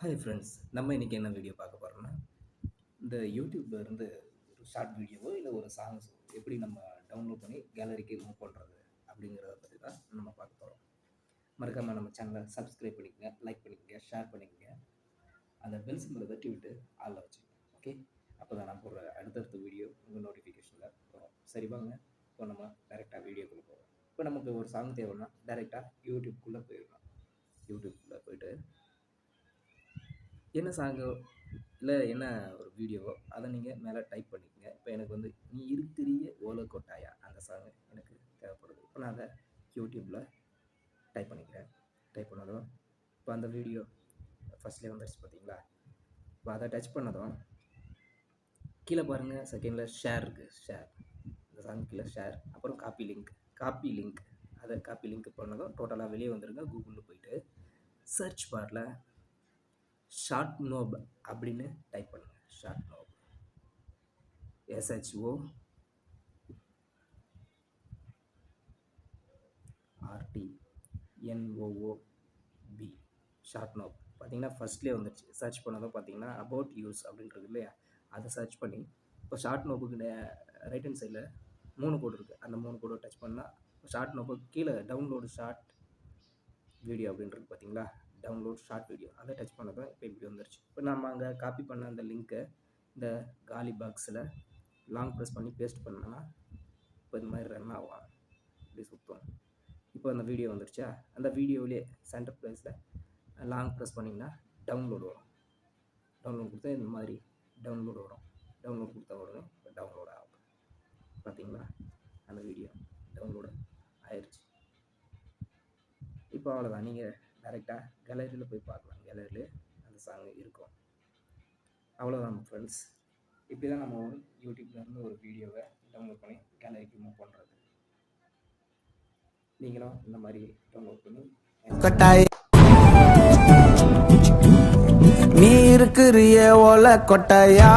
Hi friends, நம்ம இன்றைக்கி என்ன வீடியோ பார்க்க போகிறோம்னா, இந்த யூடியூப்ல இருந்து ஒரு ஷார்ட் வீடியோவோ இல்லை ஒரு சாங்ஸ் எப்படி நம்ம டவுன்லோட் பண்ணி கேலரிக்கு மூவ் பண்ணுறது அப்படிங்கிறத பற்றி தான் நம்ம பார்க்க போகிறோம். மறக்காமல் நம்ம சேனலை சப்ஸ்கிரைப் பண்ணிக்கங்க, லைக் பண்ணிக்கங்க, ஷேர் பண்ணிக்கங்க, அந்த பெல் சிம்பிளை தட்டி விட்டு ஆளில் வச்சுக்கோங்க. ஓகே, அப்போ தான் நான் போடுற அடுத்தடுத்த வீடியோ உங்கள் நோட்டிஃபிகேஷனில் வரும். சரி வாங்க, இப்போ நம்ம டைரெக்டாக வீடியோக்குள்ளே போவோம். இப்போ நமக்கு ஒரு சாங் தேவைன்னா டைரெக்டாக யூடியூப்குள்ளே போயிடலாம். யூடியூப்குள்ளே போய்ட்டு என்ன சாங்கோ இல்லை என்ன ஒரு வீடியோவோ அதை நீங்கள் மேலே டைப் பண்ணிக்கோங்க. இப்போ எனக்கு வந்து நீ இருக்கிறிய ஓலை கொட்டாயா அந்த சாங்கு எனக்கு தேவைப்படுது. இப்போ நான் அதை யூடியூப்பில் டைப் பண்ணிக்கிறேன். டைப் பண்ணதும் இப்போ அந்த வீடியோ ஃபஸ்ட்லேயே வந்துடுச்சு பார்த்தீங்களா. இப்போ அதை டச் பண்ணதும் கீழே பாருங்கள், செகண்டில் ஷேர் இருக்குது. ஷேர், இந்த சாங் கீழே ஷேர், அப்புறம் காப்பி லிங்க் அதை காப்பி லிங்க் பண்ணதும் டோட்டலாக வெளியே வந்துருங்க. கூகுளில் போயிட்டு சர்ச் பாரில் ஷார்ட் நோப் அப்படின்னு டைப் பண்ணுங்கள். ஷார்ட் நோப், SHORTNOOB, ஷார்ட் நோப். பார்த்தீங்கன்னா ஃபஸ்ட்லேயே வந்துடுச்சு. சர்ச் பண்ணதும் பார்த்தீங்கன்னா அபவுட் யூஸ் அப்படின்றது இல்லையா, அதை சர்ச் பண்ணி இப்போ ஷார்ட் நோப்புக்கு ரைட் ஹேண்ட் சைடில் 3 கோடு இருக்குது. அந்த 3 கோடை டச் பண்ணால் ஷார்ட் நோப்புக்கு கீழே டவுன்லோடு ஷார்ட் வீடியோ அப்படின்றது பார்த்தீங்களா, டவுன்லோட் ஷார்ட் வீடியோ, அதை டச் பண்ணதும் இப்போ இப்படி வந்துருச்சு. இப்போ நம்ம அங்கே காப்பி பண்ண அந்த லிங்க்கை இந்த காலி பாக்ஸில் லாங் ப்ரெஸ் பண்ணி பேஸ்ட் பண்ணோன்னா இப்போ இந்த மாதிரி ரன் ஆகும், இப்படி சுற்றும். இப்போ அந்த வீடியோ வந்துருச்சா, அந்த வீடியோவிலே சென்டர் ப்ளேஸில் லாங் ப்ரெஸ் பண்ணிங்கன்னா டவுன்லோடு வரும். டவுன்லோட் கொடுத்தா இந்த மாதிரி டவுன்லோடு வரும். டவுன்லோட் கொடுத்தா உடனே இப்போ டவுன்லோட் ஆகும். பார்த்தீங்களா, அந்த வீடியோ டவுன்லோடு ஆயிடுச்சு. இப்போ அவ்வளோதான், நீங்கள் டைரெக்டாக கேலரியில் போய் பார்க்கலாம். கேலரியில் அந்த சாங் இருக்கும். அவ்வளோதான் ஃப்ரெண்ட்ஸ். இப்படி தான் நம்ம யூடியூப்லேருந்து ஒரு வீடியோவை டவுன்லோட் பண்ணி கேலரிக்கு மூவ் பண்ணுறது. நீங்களும் இந்த மாதிரி டவுன்லோட் பண்ணி கொட்டாய் நீ இருக்கிறிய ஓலை கொட்டாயா